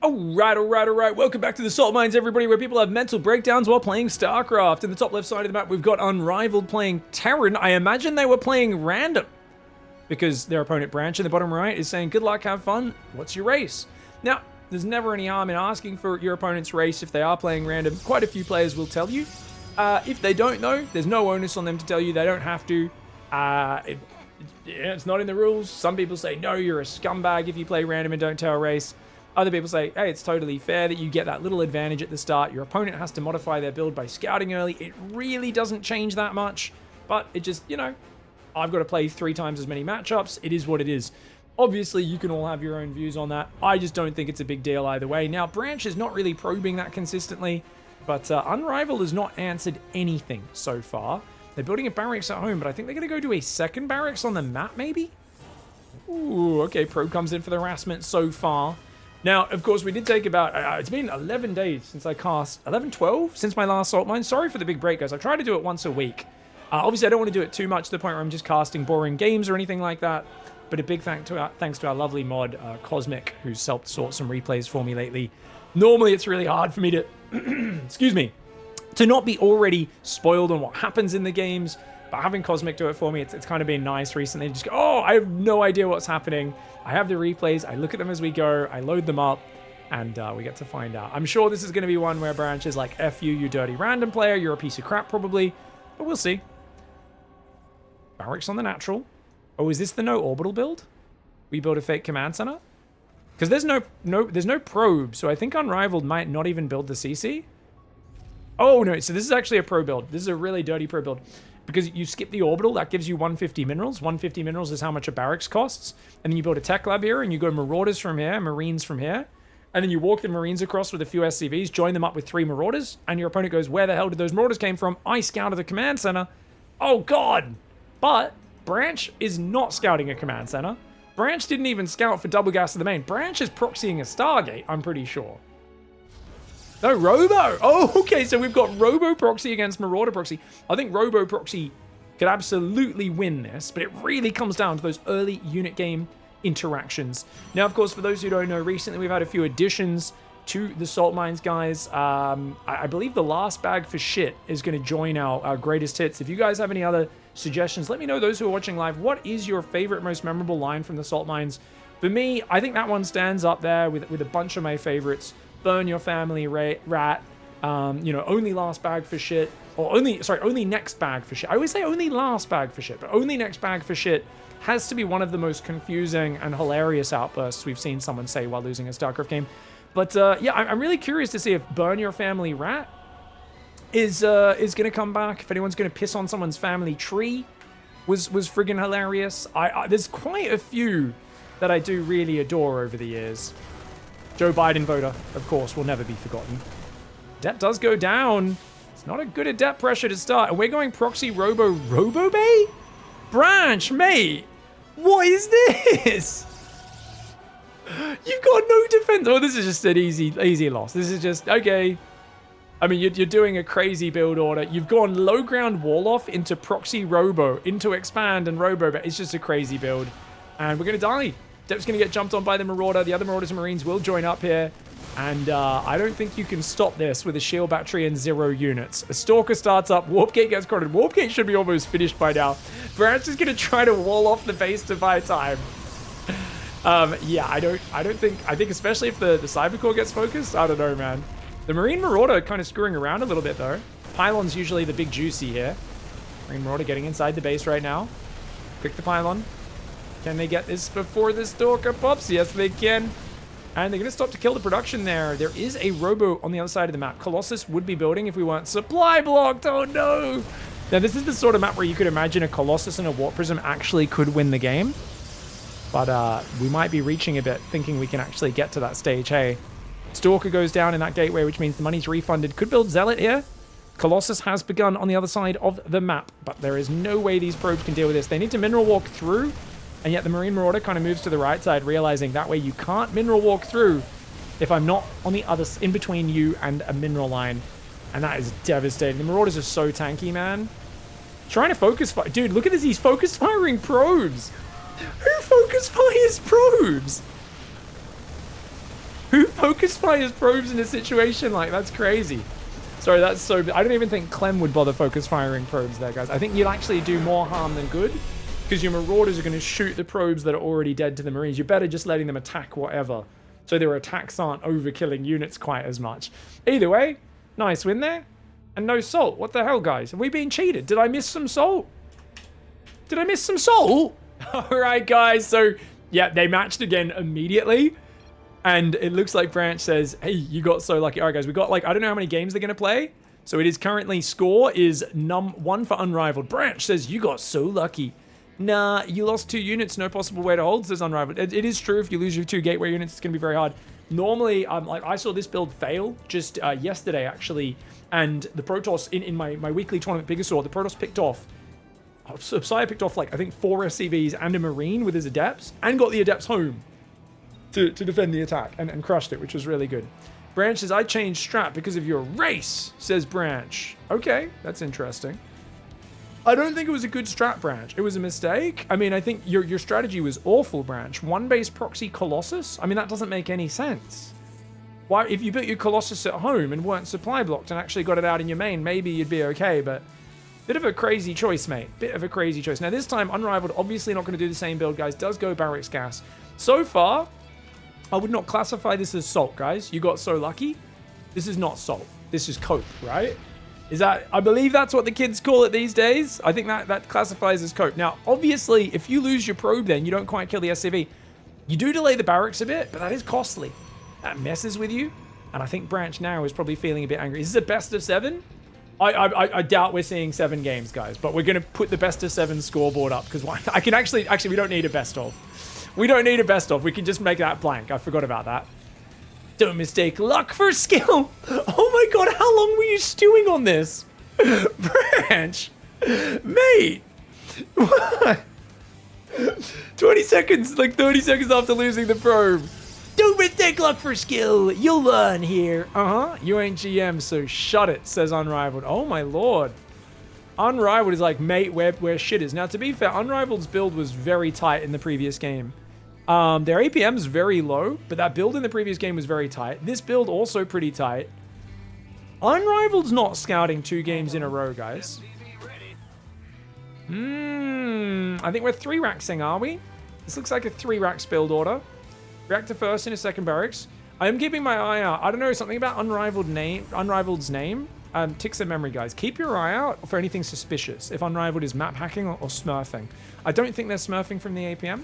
Alright. Welcome back to the Salt Mines, everybody, where people have mental breakdowns while playing StarCraft. In the top left side of the map, we've got Unrivaled playing Terran. I imagine they were playing random, because their opponent Branch in the bottom right is saying, good luck, have fun, what's your race? Now, there's never any harm in asking for your opponent's race if they are playing random. Quite a few players will tell you. If they don't know, there's no onus on them to tell you. They don't have to. It's not in the rules. Some people say, no, you're a scumbag if you play random and don't tell a race. Other people say, hey, it's totally fair that you get that little advantage at the start. Your opponent has to modify their build by scouting early. It really doesn't change that much, but it just, I've got to play 3 times as many matchups. It is what it is. Obviously, you can all have your own views on that. I just don't think it's a big deal either way. Now, Branch is not really probing that consistently, but Unrivaled has not answered anything so far. They're building a barracks at home, but I think they're going to go do a second barracks on the map, maybe? Ooh, okay, probe comes in for the harassment so far. Now, of course, we did take about, it's been 11 days since I cast, 11, 12, since my last Salt Mine. Sorry for the big break, guys. I try to do it once a week. Obviously, I don't want to do it too much to the point where I'm just casting boring games or anything like that. But a big thanks to our lovely mod, Cosmic, who's helped sort some replays for me lately. Normally, it's really hard for me to, excuse me, to not be already spoiled on what happens in the games. But having Cosmic do it for me, it's kind of been nice recently. Just go, oh, I have no idea what's happening. I have the replays, I look at them as we go, I load them up, and we get to find out. I'm sure this is going to be one where Branch is like, F you, you dirty random player, you're a piece of crap probably, but we'll see. Barracks on the natural. Oh, is this the no orbital build? We build a fake command center? Because there's no probe, so I think Unrivaled might not even build the CC. Oh, no, so this is actually a pro build. This is a really dirty pro build. Because you skip the orbital, that gives you 150 minerals. 150 minerals is how much a barracks costs. And then you build a tech lab here, and you go Marauders from here, Marines from here. And then you walk the Marines across with a few SCVs, join them up with 3 Marauders, and your opponent goes, where the hell did those Marauders came from? I scouted the command center. Oh, God. But Branch is not scouting a command center. Branch didn't even scout for double gas to the main. Branch is proxying a Stargate, I'm pretty sure. No, Robo. Oh, okay, so we've got Robo Proxy against Marauder Proxy. I think Robo Proxy could absolutely win this, but it really comes down to those early unit game interactions. Now, of course, for those who don't know, recently we've had a few additions to the Salt Mines, guys. I believe the last bag for shit is going to join our greatest hits. If you guys have any other suggestions, let me know, those who are watching live. What is your favorite, most memorable line from the Salt Mines? For me, I think that one stands up there with a bunch of my favorites. Burn your family, rat. Only last bag for shit. Or only next bag for shit. I always say only last bag for shit, but only next bag for shit has to be one of the most confusing and hilarious outbursts we've seen someone say while losing a StarCraft game. But yeah, I'm really curious to see if burn your family, rat is going to come back. If anyone's going to piss on someone's family tree was friggin' hilarious. There's quite a few that I do really adore over the years. Joe Biden voter, of course, will never be forgotten. Dep does go down. It's not a good adept pressure to start. And we're going proxy Robo Bay? Branch, mate. What is this? You've got no defense. Oh, this is just an easy loss. This is just, okay. I mean, you're doing a crazy build order. You've gone low ground wall off into proxy Robo, into expand and Robo, but it's just a crazy build. And we're going to die. Dep's going to get jumped on by the Marauder. The other Marauders and Marines will join up here. And I don't think you can stop this with a shield battery and 0 units. A Stalker starts up. Warpgate gets cornered. Warpgate should be almost finished by now. Branch is going to try to wall off the base to buy time. Yeah, I think especially if the Cyber Core gets focused, I don't know, man. The Marine Marauder kind of screwing around a little bit, though. Pylon's usually the big juicy here. Marine Marauder getting inside the base right now. Click the Pylon. Can they get this before the Stalker pops? Yes, they can. And they're going to stop to kill the production there. There is a Robo on the other side of the map. Colossus would be building if we weren't supply blocked. Oh, no. Now, this is the sort of map where you could imagine a Colossus and a Warp Prism actually could win the game. But we might be reaching a bit, thinking we can actually get to that stage. Hey, Stalker goes down in that gateway, which means the money's refunded. Could build Zealot here. Colossus has begun on the other side of the map, but there is no way these probes can deal with this. They need to mineral walk through. And yet the Marine Marauder kind of moves to the right side, realizing that way you can't mineral walk through if I'm not on the other, in between you and a mineral line. And that is devastating. The Marauders are so tanky, man. Trying to focus fire. Dude, look at this. He's focus firing probes. Who focus fires probes? Who focus fires probes in a situation like that's crazy. Sorry, that's so... I don't even think Clem would bother focus firing probes there, guys. I think you'd actually do more harm than good, because your Marauders are going to shoot the probes that are already dead to the Marines. You're better just letting them attack whatever, so their attacks aren't overkilling units quite as much. Either way, nice win there. And no salt. What the hell, guys? Have we been cheated? Did I miss some salt? Did I miss some salt? All right, guys. So, yeah, they matched again immediately. And it looks like Branch says, hey, you got so lucky. All right, guys, we got like, I don't know how many games they're going to play. So it is currently score is 1 for Unrivaled. Branch says, you got so lucky. Nah, you lost 2 units. No possible way to hold, says Unrivaled. It is true. If you lose your 2 gateway units, it's going to be very hard. Normally, I saw this build fail just yesterday, actually. And the Protoss, in my weekly tournament Pigstarcraft, the Protoss picked off, Psy picked off like, I think 4 SCVs and a Marine with his Adepts, and got the Adepts home to defend the attack, and crushed it, which was really good. Branch says, I changed strat because of your race, says Branch. Okay, that's interesting. I don't think it was a good strat, Branch. It was a mistake. I mean, I think your strategy was awful, Branch. 1 base proxy Colossus? I mean, that doesn't make any sense. Why, if you built your Colossus at home and weren't supply blocked and actually got it out in your main, maybe you'd be okay, but bit of a crazy choice, mate. Bit of a crazy choice. Now, this time, Unrivaled, obviously not going to do the same build, guys. Does go Barracks Gas. So far, I would not classify this as salt, guys. You got so lucky. This is not salt. This is cope, right? Is that... I believe that's what the kids call it these days. I think that classifies as cope. Now, obviously, if you lose your probe then, you don't quite kill the SCV. You do delay the barracks a bit, but that is costly. That messes with you. And I think Branch now is probably feeling a bit angry. Is this a best of 7? I doubt we're seeing 7 games, guys. But we're going to put the best of 7 scoreboard up. Because I can actually, we don't need a best of. We don't need a best of. We can just make that blank. I forgot about that. Don't mistake luck for skill. Oh my god, how long were you stewing on this? Branch. Mate. What? 20 seconds, like 30 seconds after losing the probe. Don't mistake luck for skill. You'll learn here. You ain't GM, so shut it, says Unrivaled. Oh my lord. Unrivaled is like, mate, where shit is. Now, to be fair, Unrivaled's build was very tight in the previous game. Their APM is very low, but that build in the previous game was very tight. This build also pretty tight. Unrivaled's not scouting 2 games in a row, guys. I think we're 3-racksing, are we? This looks like a 3-racks build order. Reactor first in a second barracks. I am keeping my eye out. I don't know, something about Unrivaled's name. Ticks in memory, guys. Keep your eye out for anything suspicious. If Unrivaled is map hacking or smurfing. I don't think they're smurfing from the APM.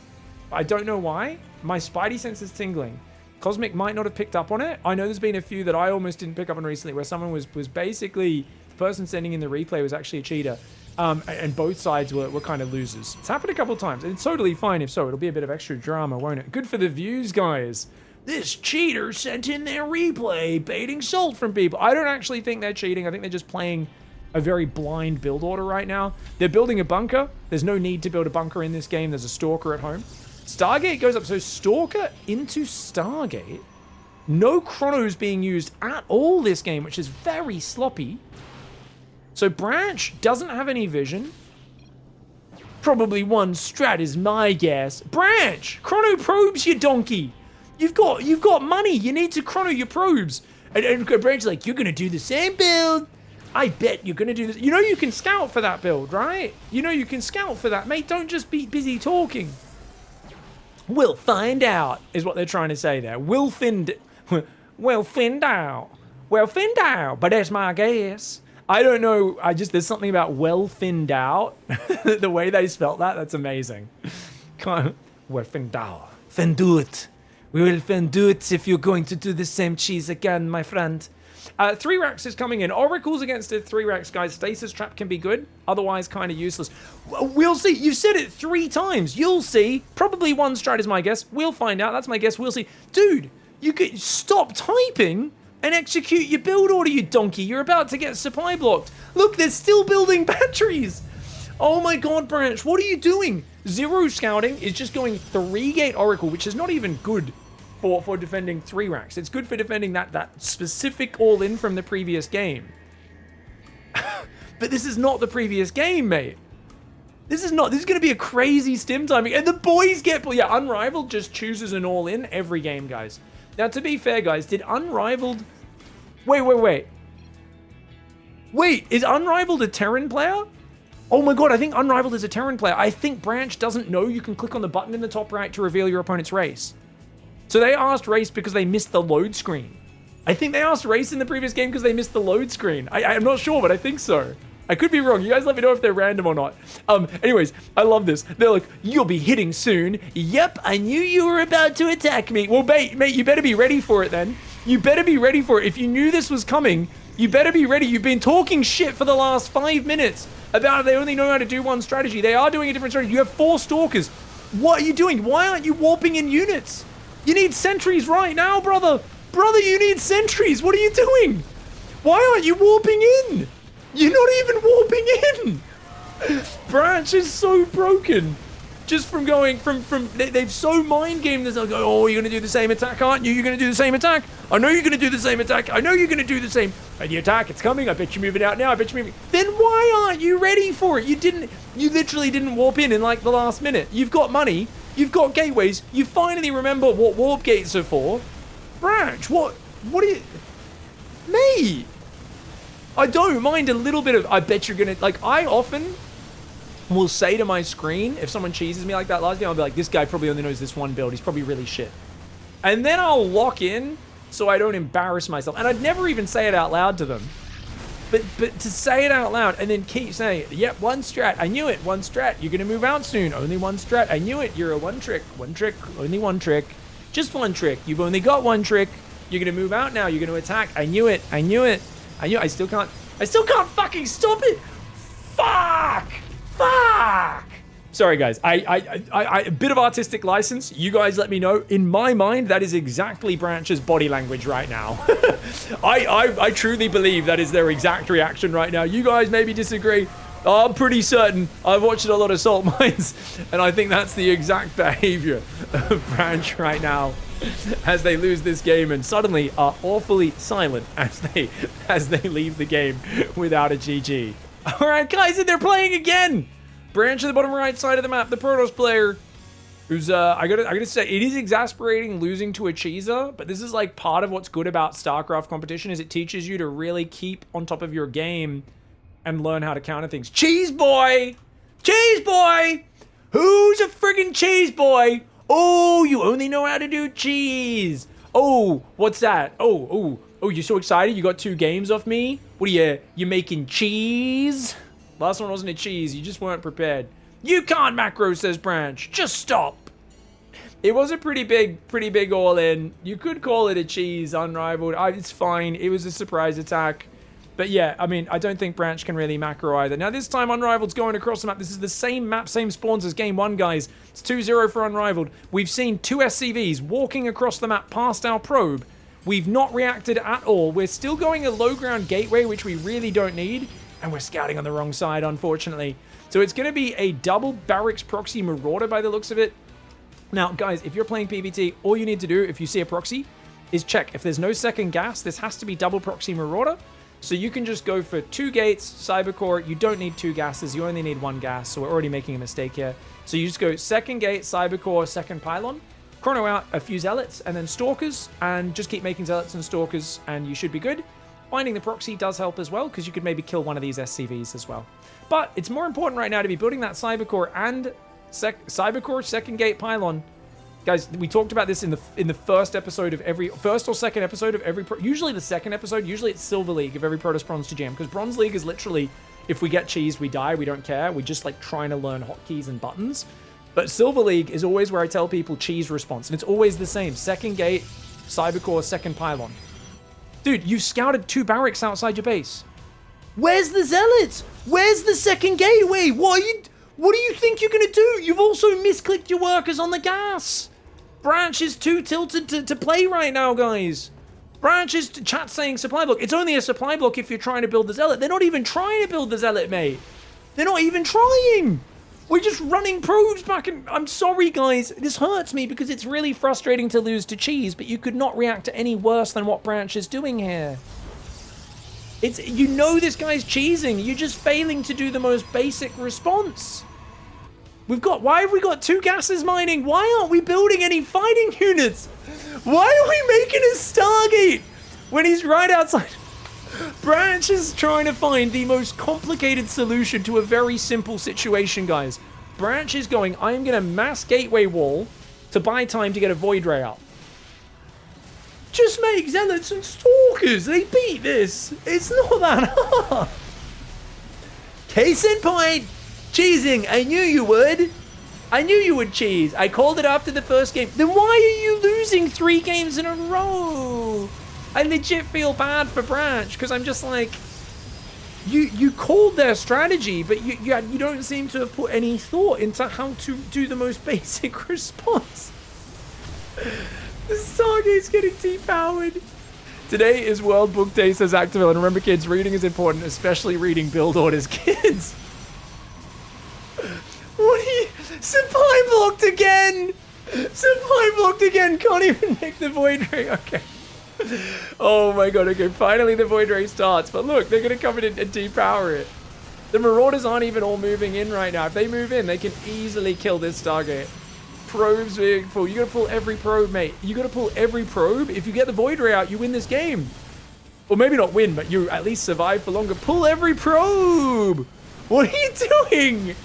I don't know why. My spidey sense is tingling. Cosmic might not have picked up on it. I know there's been a few that I almost didn't pick up on recently where someone was basically, the person sending in the replay was actually a cheater. And both sides were kind of losers. It's happened a couple of times. And it's totally fine if so. It'll be a bit of extra drama, won't it? Good for the views, guys. This cheater sent in their replay, baiting salt from people. I don't actually think they're cheating. I think they're just playing a very blind build order right now. They're building a bunker. There's no need to build a bunker in this game. There's a Stalker at home. Stargate goes up. So Stalker into Stargate. No chronos being used at all this game, which is very sloppy. So Branch doesn't have any vision. Probably 1 strat is my guess. Branch! Chrono probes, you donkey! You've got money. You need to chrono your probes. And Branch is like, you're going to do the same build. I bet you're going to do this. You know you can scout for that build, right? You know you can scout for that. Mate, don't just be busy talking. We'll find out, is what they're trying to say there. We'll find out. But that's my guess. I don't know. There's something about well finned out. The way they spelt that, that's amazing. Well finned out. Fendut. We will fendut if you're going to do the same cheese again, my friend. 3-racks is coming in. Oracles against the 3-racks, guys. Stasis trap can be good. Otherwise, kind of useless. We'll see. You've said it 3 times. You'll see. Probably 1 strat is my guess. We'll find out. That's my guess. We'll see. Dude, you could stop typing and execute your build order, you donkey. You're about to get supply blocked. Look, they're still building batteries. Oh my god, Branch. What are you doing? 0 scouting is just going 3-gate Oracle, which is not even good for defending 3-racks. It's good for defending that specific all-in from the previous game. But this is not the previous game, mate. This is going to be a crazy stim timing. And the boys get... Yeah, Unrivaled just chooses an all-in every game, guys. Now, to be fair, guys, did Unrivaled... Wait. Wait, is Unrivaled a Terran player? Oh my god, I think Unrivaled is a Terran player. I think Branch doesn't know you can click on the button in the top right to reveal your opponent's race. So they asked race because they missed the load screen. I think they asked race in the previous game because they missed the load screen. I'm not sure, but I think so. I could be wrong. You guys let me know if they're random or not. Anyways, I love this. They're like, you'll be hitting soon. Yep, I knew you were about to attack me. Well, mate, you better be ready for it then. You better be ready for it. If you knew this was coming, you better be ready. You've been talking shit for the last 5 minutes about they only know how to do one strategy. They are doing a different strategy. You have 4 stalkers. What are you doing? Why aren't you warping in units? You need sentries right now, brother. Brother, you need sentries. What are you doing? Why aren't you warping in? You're not even warping in. Branch is so broken. Just from going they've so mind gamed this. They'll go, oh, you're going to do the same attack, aren't you? You're going to do the same attack. I know you're going to do the same attack. I know you're going to do the same. And the attack, it's coming. I bet you're moving out now. I bet you're moving. Then why aren't you ready for it? You literally didn't warp in like the last minute. You've got money. You've got gateways. You finally remember what warp gates are for. Branch, what are you... Mate! I don't mind a little bit of... I bet you're going to... Like, I often will say to my screen, if someone cheeses me like that last game, I'll be like, this guy probably only knows this one build. He's probably really shit. And then I'll lock in so I don't embarrass myself. And I'd never even say it out loud to them. But to say it out loud and then keep saying, yep, one strat. I knew it. One strat. You're going to move out soon. Only one strat. I knew it. You're a one trick. One trick. Only one trick. Just one trick. You've only got one trick. You're going to move out now. You're going to attack. I knew it. I knew it. I knew it. I still can't fucking stop it. Fuck. Sorry, guys. I a bit of artistic license. You guys let me know. In my mind, that is exactly Branch's body language right now. I truly believe that is their exact reaction right now. You guys maybe disagree. I'm pretty certain. I've watched a lot of Salt Mines, and I think that's the exact behavior of Branch right now as they lose this game and suddenly are awfully silent as they leave the game without a GG. All right, guys, and they're playing again. Branch at the bottom right side of the map, the Protoss player, who's I gotta say, it is exasperating losing to a cheeser, but this is like part of what's good about StarCraft competition is it teaches you to really keep on top of your game and learn how to counter things. Cheese boy! Cheese boy! Who's a friggin' cheese boy? Oh, you only know how to do cheese. Oh, what's that? Oh, you're so excited? You got 2 games off me? What are you making cheese? Last one wasn't a cheese. You just weren't prepared. You can't macro, says Branch. Just stop. It was a pretty big all in. You could call it a cheese, unrivaled. It's fine. It was a surprise attack. But yeah, I mean, I don't think Branch can really macro either. Now this time Unrivaled's going across the map. This is the same map, same spawns as game 1, guys. It's 2-0 for Unrivaled. We've seen 2 SCVs walking across the map past our probe. We've not reacted at all. We're still going a low ground gateway, which we really don't need. And we're scouting on the wrong side, unfortunately. So it's going to be a double barracks proxy marauder by the looks of it. Now, guys, if you're playing PvT, all you need to do if you see a proxy is check. If there's no second gas, this has to be double proxy marauder. So you can just go for 2 gates, Cybercore. You don't need 2 gases. You only need 1 gas. So we're already making a mistake here. So you just go second gate, Cybercore, second pylon. Chrono out a few zealots and then stalkers. And just keep making zealots and stalkers and you should be good. Finding the proxy does help as well because you could maybe kill one of these SCVs as well. But it's more important right now to be building that Cybercore and Cybercore second gate pylon. Guys, we talked about this in the first or second episode of every, usually the second episode, usually it's Silver League of every Protoss Bronze to Jam, because Bronze League is literally, if we get cheese, we die, we don't care, we just like trying to learn hotkeys and buttons. But Silver League is always where I tell people cheese response, and it's always the same, second gate, Cybercore, second pylon. Dude, you've scouted 2 barracks outside your base. Where's the zealots? Where's the second gateway? What do you think you're gonna do? You've also misclicked your workers on the gas. Branch is too tilted to play right now, guys. Branch is chat saying supply block. It's only a supply block if you're trying to build the zealot. They're not even trying to build the zealot, mate. They're not even trying. We're just running probes back and... I'm sorry, guys. This hurts me because it's really frustrating to lose to cheese, but you could not react to any worse than what Branch is doing here. You know this guy's cheesing. You're just failing to do the most basic response. Why have we got 2 gases mining? Why aren't we building any fighting units? Why are we making a Stargate when he's right outside? Branch is trying to find the most complicated solution to a very simple situation, guys. Branch is going, I am going to mass gateway wall to buy time to get a Void Ray out. Just make Zealots and Stalkers. They beat this. It's not that hard. Case in point. Cheesing. I knew you would. I knew you would cheese. I called it after the first game. Then why are you losing 3 games in a row? I legit feel bad for Branch because I'm just like, you called their strategy, but you don't seem to have put any thought into how to do the most basic response. The Stargate's getting depowered. Today is World Book Day, says Activille. And remember, kids, reading is important, especially reading build orders. Kids! What are you... Supply blocked again! Supply blocked again! Can't even make the Void Ray. Okay. Oh my god, okay. Finally the Void Ray starts. But look, they're going to come in and depower it. The Marauders aren't even all moving in right now. If they move in, they can easily kill this Stargate. Probes being full. You gotta pull every probe, mate. You gotta pull every probe. If you get the Void Ray out, you win this game. Or maybe not win, but you at least survive for longer. Pull every probe! What are you doing?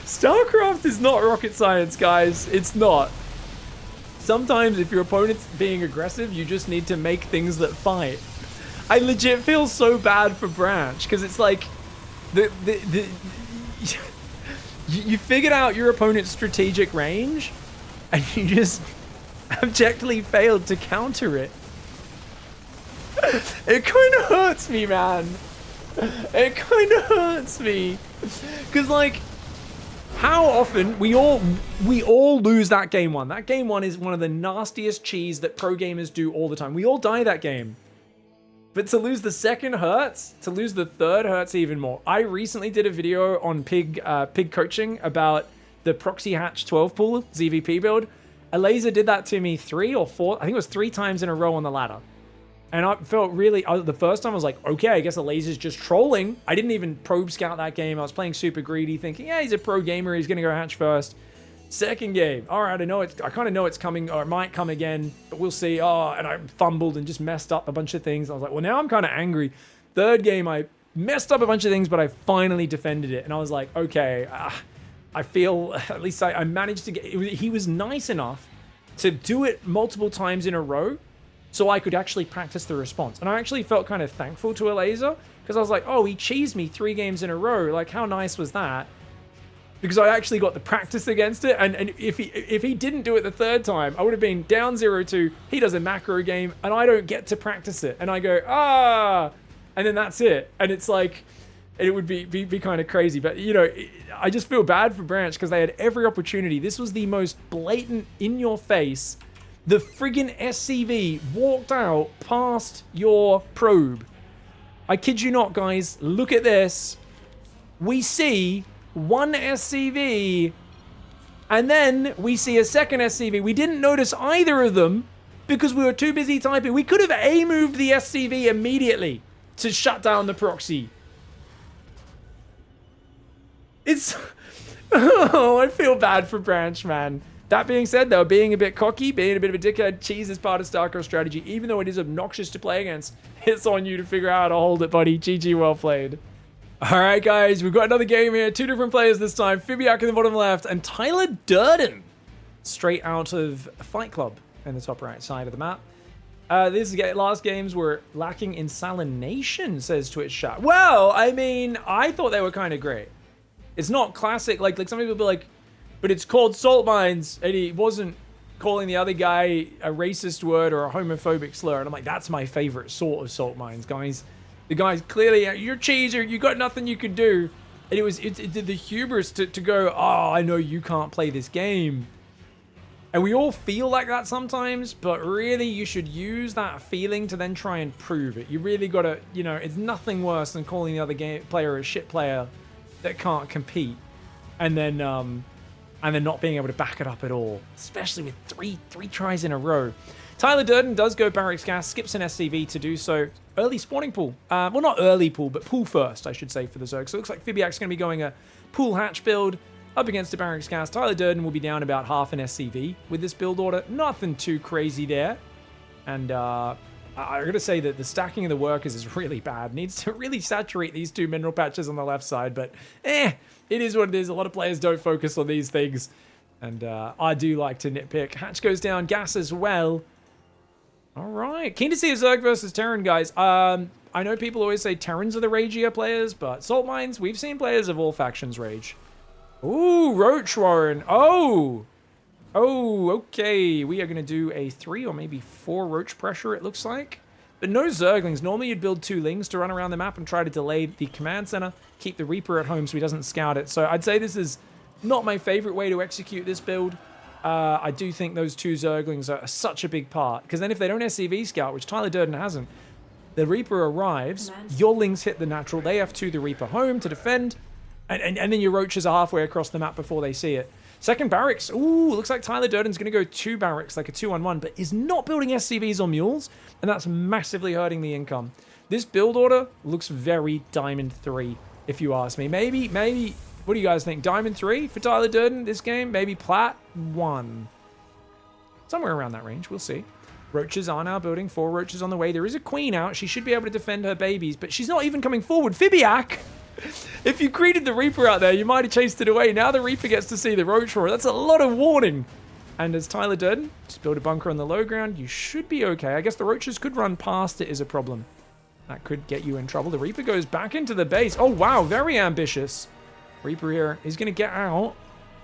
StarCraft is not rocket science, guys. It's not. Sometimes if your opponent's being aggressive, you just need to make things that fight. I legit feel so bad for Branch, because it's like... You figured out your opponent's strategic range, and you just abjectly failed to counter it. It kind of hurts me, man. It kind of hurts me. Because, like, how often we all lose that game 1. That game 1 is one of the nastiest cheese that pro gamers do all the time. We all die that game. But to lose the second hurts, to lose the third hurts even more. I recently did a video on Pig coaching about the Proxy Hatch 12 pool ZVP build. Alazer did that to me 3 or 4, I think it was 3 times in a row on the ladder. And I felt really, the first time I was like, okay, I guess Alazer's just trolling. I didn't even probe scout that game. I was playing super greedy thinking, yeah, he's a pro gamer. He's going to go hatch first. Second game, all right, I kind of know it's coming, or it might come again, but we'll see. Oh, and I fumbled and just messed up a bunch of things. I was like, well, now I'm kind of angry. Third game, I messed up a bunch of things, but I finally defended it. And I was like, okay, I feel, at least I managed to get, he was nice enough to do it multiple times in a row so I could actually practice the response. And I actually felt kind of thankful to Alazer because I was like, oh, he cheesed me 3 games in a row. Like, how nice was that? Because I actually got the practice against it, and if he didn't do it the third time, I would have been down 0-2. He does a macro game, and I don't get to practice it, and I go and then that's it. And it's like, it would be kind of crazy, but you know, I just feel bad for Branch because they had every opportunity. This was the most blatant, in your face. The friggin' SCV walked out past your probe. I kid you not, guys. Look at this. We see 1 SCV, and then we see a second SCV. We didn't notice either of them because we were too busy typing. We could have A-moved the SCV immediately to shut down the proxy. It's... Oh, I feel bad for Branch, man. That being said, though, being a bit cocky, being a bit of a dickhead, cheese is part of StarCraft strategy. Even though it is obnoxious to play against, it's on you to figure out how to hold it, buddy. GG, well played. All right, guys, we've got another game here. 2 different players this time. Fibiak in the bottom left and Tyler Durden straight out of Fight Club in the top right side of the map. Last games were lacking in salination, says Twitch chat. Well, I mean, I thought they were kind of great. It's not classic. Like some people be like, but it's called salt mines, and he wasn't calling the other guy a racist word or a homophobic slur. And I'm like, that's my favorite sort of salt mines, guys. The guy's clearly, you're cheeser, you got nothing you could do. And it did the hubris to go, oh, I know you can't play this game. And we all feel like that sometimes, but really you should use that feeling to then try and prove it. You really got to, you know, it's nothing worse than calling the other player a shit player that can't compete. And then not being able to back it up at all, especially with three tries in a row. Tyler Durden does go Barracks Gas, skips an SCV to do so. early spawning pool. Well, not early pool, but pool first, I should say, for the Zerg. So it looks like Fibiak's going to be going a pool hatch build up against a Barracks Gas. Tyler Durden will be down about half an SCV with this build order. Nothing too crazy there. And I gotta say that the stacking of the workers is really bad. Needs to really saturate these 2 mineral patches on the left side, but it is what it is. A lot of players don't focus on these things. And I do like to nitpick. Hatch goes down, gas as well. All right. Keen to see a Zerg versus Terran, guys. I know people always say Terrans are the ragier players, but Salt Mines, we've seen players of all factions rage. Ooh, Roach Warren. Oh, okay. We are going to do a 3 or maybe 4 Roach pressure, it looks like. But no Zerglings. Normally you'd build 2 Lings to run around the map and try to delay the command center, keep the Reaper at home so he doesn't scout it. So I'd say this is not my favorite way to execute this build. I do think those 2 Zerglings are such a big part. Because then if they don't SCV scout, which Tyler Durden hasn't, the Reaper arrives, your Lings hit the natural, they have to the Reaper home to defend, and then your Roaches are halfway across the map before they see it. Second barracks. Ooh, looks like Tyler Durden's going to go 2 barracks, like a 2-on-1, but is not building SCVs or mules, and that's massively hurting the income. This build order looks very Diamond 3, if you ask me. Maybe, what do you guys think? Diamond 3 for Tyler Durden this game? Maybe Plat 1. Somewhere around that range, we'll see. Roaches are now building, 4 Roaches on the way. There is a Queen out. She should be able to defend her babies, but she's not even coming forward. Fibiak! If you greeted the Reaper out there, you might have chased it away. Now the Reaper gets to see the Roach Roar. That's a lot of warning. And as Tyler Durden, just build a bunker on the low ground, you should be okay. I guess the Roaches could run past it is a problem. That could get you in trouble. The Reaper goes back into the base. Oh, wow, very ambitious. Reaper here is going to get out.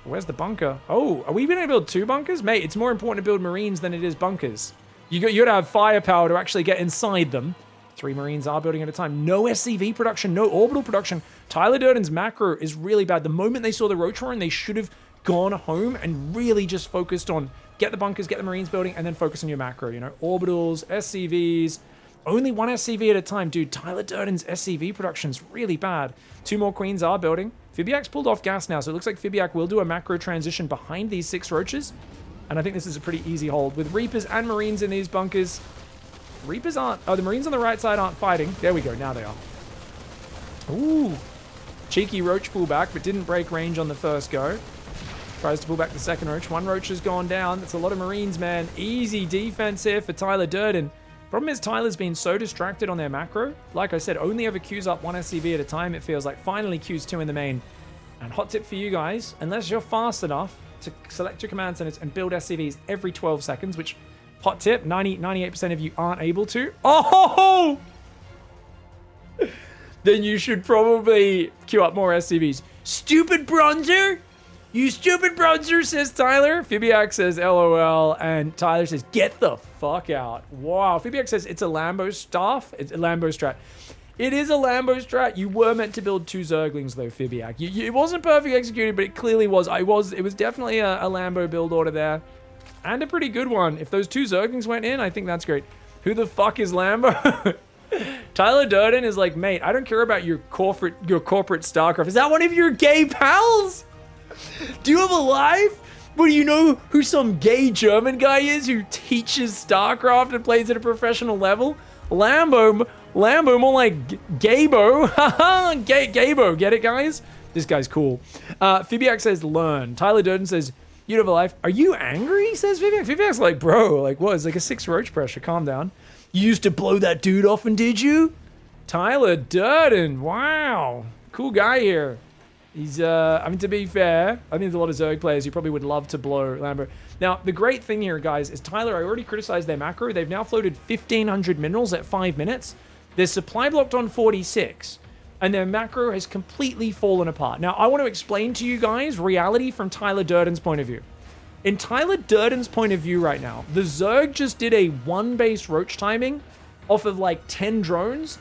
Where's the bunker? Oh, are we going to build 2 bunkers? Mate, it's more important to build Marines than it is bunkers. You got to have firepower to actually get inside them. 3 Marines are building at a time. No SCV production, no orbital production. Tyler Durden's macro is really bad. The moment they saw the Roach Warren, they should have gone home and really just focused on get the bunkers, get the Marines building, and then focus on your macro. You know, orbitals, SCVs. Only 1 SCV at a time. Dude, Tyler Durden's SCV production's really bad. 2 more Queens are building. Fibiak's pulled off gas now, so it looks like Fibiak will do a macro transition behind these 6 Roaches. And I think this is a pretty easy hold. With Reapers and Marines in these bunkers, Reapers aren't... Oh, the Marines on the right side aren't fighting. There we go. Now they are. Ooh. Cheeky Roach pullback, but didn't break range on the first go. Tries to pull back the second Roach. 1 Roach has gone down. That's a lot of Marines, man. Easy defense here for Tyler Durden. Problem is, Tyler's been so distracted on their macro. Like I said, only ever queues up 1 SCV at a time, it feels like. Finally queues 2 in the main. And hot tip for you guys, unless you're fast enough to select your command centers and build SCVs every 12 seconds, which, hot tip, 98% of you aren't able to. Oh! Then you should probably queue up more SCVs. Stupid bronzer? You stupid bronzer, says Tyler. Fibiak says LOL, and Tyler says, get the fuck out. Wow. Fibiak says it's a Lambo staff. It's a Lambo strat. It is a Lambo strat. You were meant to build 2 Zerglings, though, Fibiak. It wasn't perfectly executed, but it clearly was. It was definitely a Lambo build order there. And a pretty good one. If those 2 Zerglings went in, I think that's great. Who the fuck is Lambo? Tyler Durden is like, mate, I don't care about your corporate StarCraft. Is that one of your gay pals? Do you have a life? Well, do you know who some gay German guy is who teaches StarCraft and plays at a professional level? Lambo, more like Gabo. Haha, Gabo. Get it, guys? This guy's cool. Fibiak says, learn. Tyler Durden says, you have a life. Are you angry? Says Fibiak. Fibiak's like, bro, like what? It's like a 6 Roach pressure. Calm down. You used to blow that dude off, and did you? Tyler Durden. Wow. Cool guy here. He's, I mean, to be fair, I think there's a lot of Zerg players who probably would love to blow Lambo. Now, the great thing here, guys, is Tyler, I already criticized their macro. They've now floated 1,500 minerals at 5 minutes. They're supply blocked on 46, and their macro has completely fallen apart. Now, I want to explain to you guys reality from Tyler Durden's point of view. In Tyler Durden's point of view right now, the Zerg just did a 1 base Roach timing off of like 10 drones.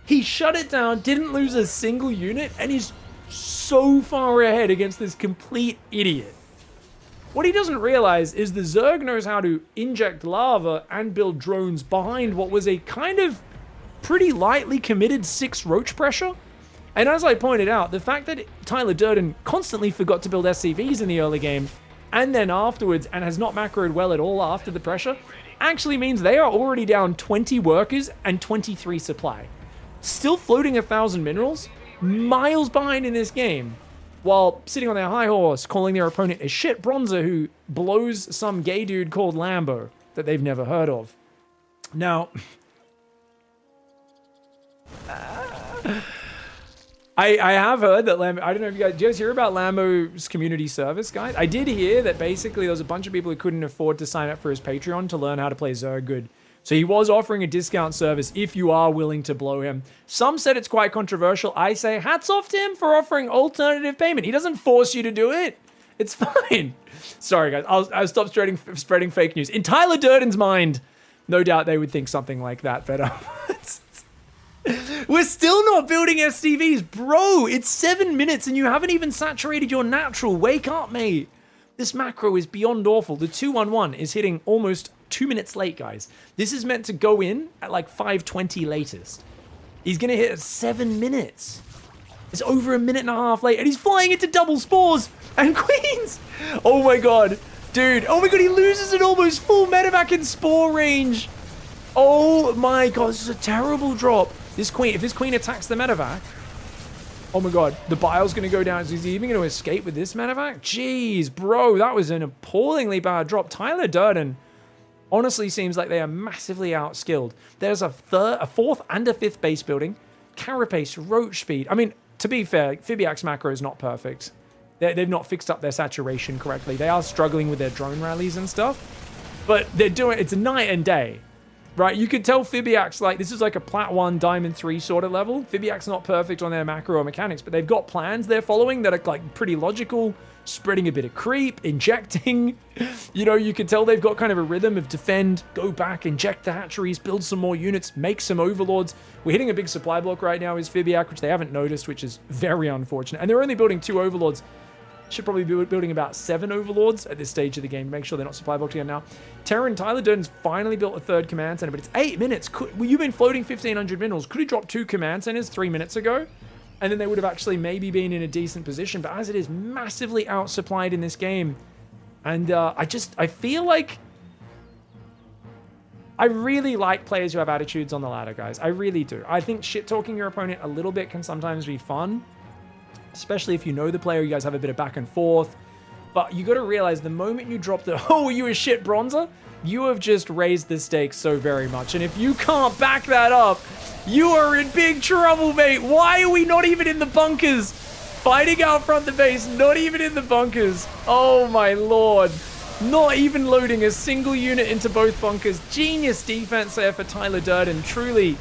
He shut it down, didn't lose a single unit, and he's so far ahead against this complete idiot. What he doesn't realize is the Zerg knows how to inject lava and build drones behind what was a kind of pretty lightly committed 6 Roach pressure. And as I pointed out, the fact that Tyler Durden constantly forgot to build SCVs in the early game and then afterwards, and has not macroed well at all after the pressure, actually means they are already down 20 workers and 23 supply. Still floating 1,000 minerals, miles behind in this game, while sitting on their high horse, calling their opponent a shit bronzer who blows some gay dude called Lambo that they've never heard of. Now, I have heard that Lambo, I don't know if do you guys hear about Lambo's community service, guys? I did hear that basically there was a bunch of people who couldn't afford to sign up for his Patreon to learn how to play Zerg good. So he was offering a discount service if you are willing to blow him. Some said it's quite controversial. I say hats off to him for offering alternative payment. He doesn't force you to do it. It's fine. Sorry, guys. I'll stop spreading fake news. In Tyler Durden's mind, no doubt they would think something like that, but we're still not building SCVs. Bro, it's 7 minutes and you haven't even saturated your natural. Wake up, mate. This macro is beyond awful. The 2-1-1 is hitting almost 2 minutes late, guys. This is meant to go in at like 5:20 latest. He's going to hit at 7 minutes. It's over a minute and a half late, and he's flying into double spores and queens. Oh my god. Dude, oh my god, he loses an almost full medevac in spore range. Oh my god, this is a terrible drop. This queen, if his queen attacks the medevac, oh my god, the bile's going to go down. Is he even going to escape with this medevac? Jeez, bro, that was an appallingly bad drop. Tyler Durden honestly seems like they are massively outskilled. There's a fourth and a fifth base building, carapace, roach speed. I mean, to be fair, Fibiak's macro is not perfect. They've not fixed up their saturation correctly. They are struggling with their drone rallies and stuff, but they're doing, it's a night and day, right? You could tell Fibiak's like, this is like a Plat 1, Diamond 3 sort of level. Fibiak's not perfect on their macro or mechanics, but they've got plans they're following that are like pretty logical, spreading a bit of creep, injecting. You know, you can tell they've got kind of a rhythm of defend, go back, inject the hatcheries, build some more units, make some overlords. We're hitting a big supply block right now is Fibiak, which they haven't noticed, which is very unfortunate. And they're only building 2 overlords. Should probably be building about 7 overlords at this stage of the game to make sure they're not supply blocked again now. Terran Tyler Durden's finally built a 3rd command center, but it's 8 minutes. You've been floating 1,500 minerals. Could have dropped 2 command centers 3 minutes ago, and then they would have actually maybe been in a decent position. But as it is, massively outsupplied in this game. And I feel like I really like players who have attitudes on the ladder, guys. I really do. I think shit-talking your opponent a little bit can sometimes be fun, especially if you know the player, you guys have a bit of back and forth. But you got to realize the moment you drop the, oh, you a shit bronzer, you have just raised the stakes so very much. And if you can't back that up, you are in big trouble, mate. Why are we not even in the bunkers? Fighting out front the base, not even in the bunkers. Oh my lord. Not even loading a single unit into both bunkers. Genius defense there for Tyler Durden. Truly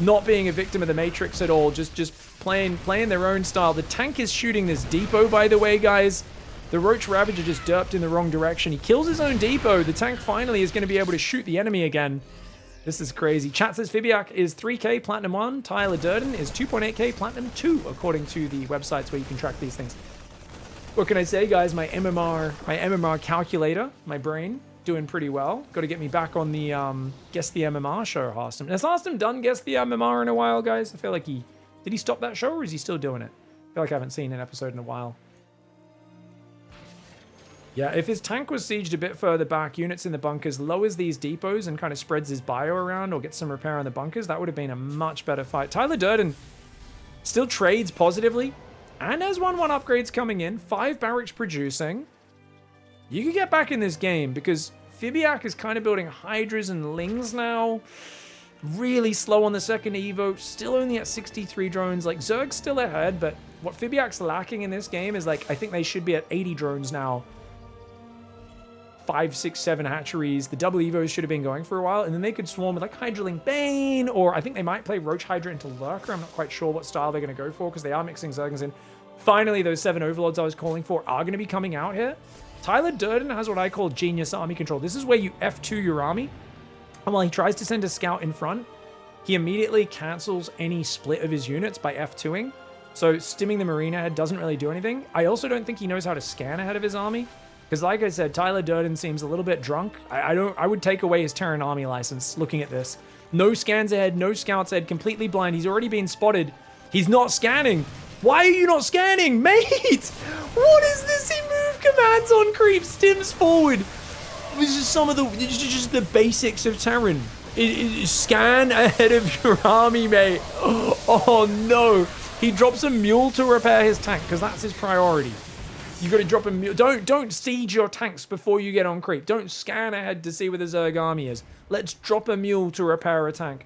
not being a victim of the Matrix at all. Just playing their own style. The tank is shooting this depot, by the way, guys. The Roach Ravager just derped in the wrong direction. He kills his own depot. The tank finally is going to be able to shoot the enemy again. This is crazy. Chat says Fibiak is 3K Platinum 1. Tyler Durden is 2.8K Platinum 2, according to the websites where you can track these things. What can I say, guys? My MMR calculator, my brain, doing pretty well. Got to get me back on the Guess the MMR show, Harston. Has Harston done Guess the MMR in a while, guys? I feel like did he stop that show or is he still doing it? I feel like I haven't seen an episode in a while. Yeah, if his tank was sieged a bit further back, units in the bunkers, lowers these depots and kind of spreads his bio around or gets some repair on the bunkers, that would have been a much better fight. Tyler Durden still trades positively and has 1-1 upgrades coming in, 5 barracks producing. You could get back in this game because Fibiak is kind of building Hydras and Lings now. Really slow on the second Evo, still only at 63 drones. Like, Zerg's still ahead, but what Fibiak's lacking in this game is, like, I think they should be at 80 drones now. 5, 6, 7 hatcheries. The double Evos should have been going for a while, and then they could swarm with, like, Hydraling Bane, or I think they might play Roach Hydra into Lurker. I'm not quite sure what style they're going to go for, because they are mixing Zergans in. Finally, those 7 Overlords I was calling for are going to be coming out here. Tyler Durden has what I call genius army control. This is where you F2 your army, and while he tries to send a scout in front, he immediately cancels any split of his units by F2ing. So stimming the marina head doesn't really do anything. I also don't think he knows how to scan ahead of his army. Because like I said, Tyler Durden seems a little bit drunk. I would take away his Terran army license looking at this. No scans ahead, no scouts ahead, completely blind. He's already been spotted. He's not scanning. Why are you not scanning? Mate! What is this? He moved Commands on creep, stims forward. This is just the basics of Terran. Scan ahead of your army, mate. Oh no. He drops a mule to repair his tank because that's his priority. You got to drop a mule. Don't siege your tanks before you get on creep. Don't scan ahead to see where the Zerg army is. Let's drop a mule to repair a tank.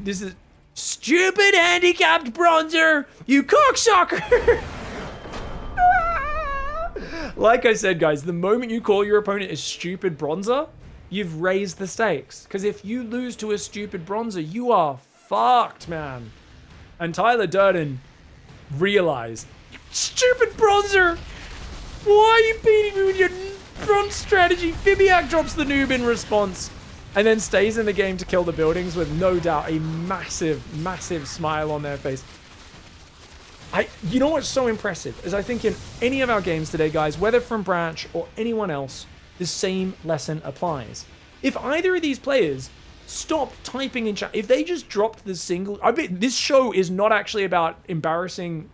This is stupid handicapped bronzer, you cocksucker. Like I said, guys, the moment you call your opponent a stupid bronzer, you've raised the stakes. Because if you lose to a stupid bronzer, you are fucked, man. And Tyler Durden realized, stupid bronzer, why are you beating me with your bronze strategy? Fibiak drops the noob in response and then stays in the game to kill the buildings with no doubt a massive, massive smile on their face. You know what's so impressive is I think in any of our games today, guys, whether from Branch or anyone else, the same lesson applies. If either of these players stopped typing in chat, if they just dropped the single... I mean, this show is not actually about embarrassing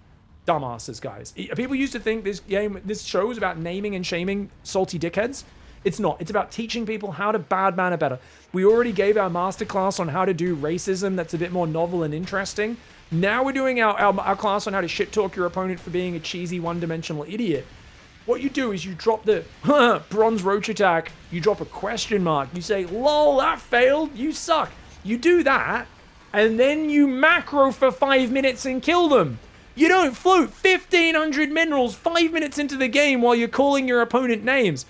dumbasses, guys. People used to think this show is about naming and shaming salty dickheads. It's not. It's about teaching people how to bad manner better. We already gave our masterclass on how to do racism that's a bit more novel and interesting. Now we're doing our class on how to shit talk your opponent for being a cheesy one-dimensional idiot. What you do is you drop the bronze roach attack, you drop a question mark, you say, lol, that failed, you suck. You do that, and then you macro for 5 minutes and kill them. You don't float 1,500 minerals 5 minutes into the game while you're calling your opponent names.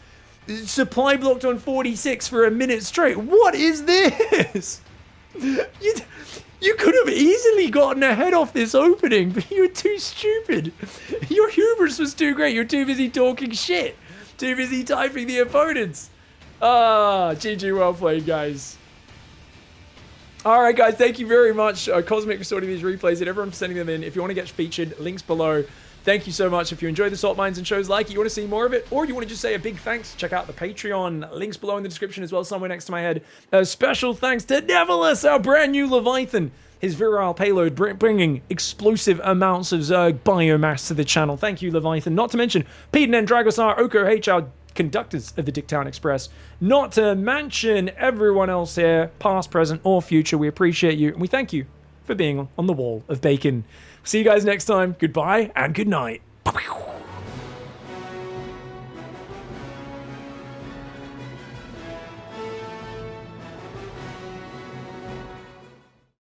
Supply blocked on 46 for a minute straight. What is this? You could have easily gotten ahead off this opening, but you were too stupid. Your hubris was too great. You're too busy talking shit. Too busy typing the opponents. GG, well played, guys. All right, guys, thank you very much. Cosmic for sorting these replays and everyone for sending them in. If you want to get featured, links below. Thank you so much. If you enjoy the Salt Mines and shows like it, you want to see more of it, or you want to just say a big thanks, check out the Patreon. Links below in the description as well, somewhere next to my head. A special thanks to Neverless, our brand new Leviathan. His virile payload bringing explosive amounts of Zerg biomass to the channel. Thank you, Leviathan. Not to mention Peden and Dragosar, Oko H, our conductors of the Dicktown Express. Not to mention everyone else here, past, present, or future. We appreciate you, and we thank you for being on the wall of bacon. See you guys next time. Goodbye and good night.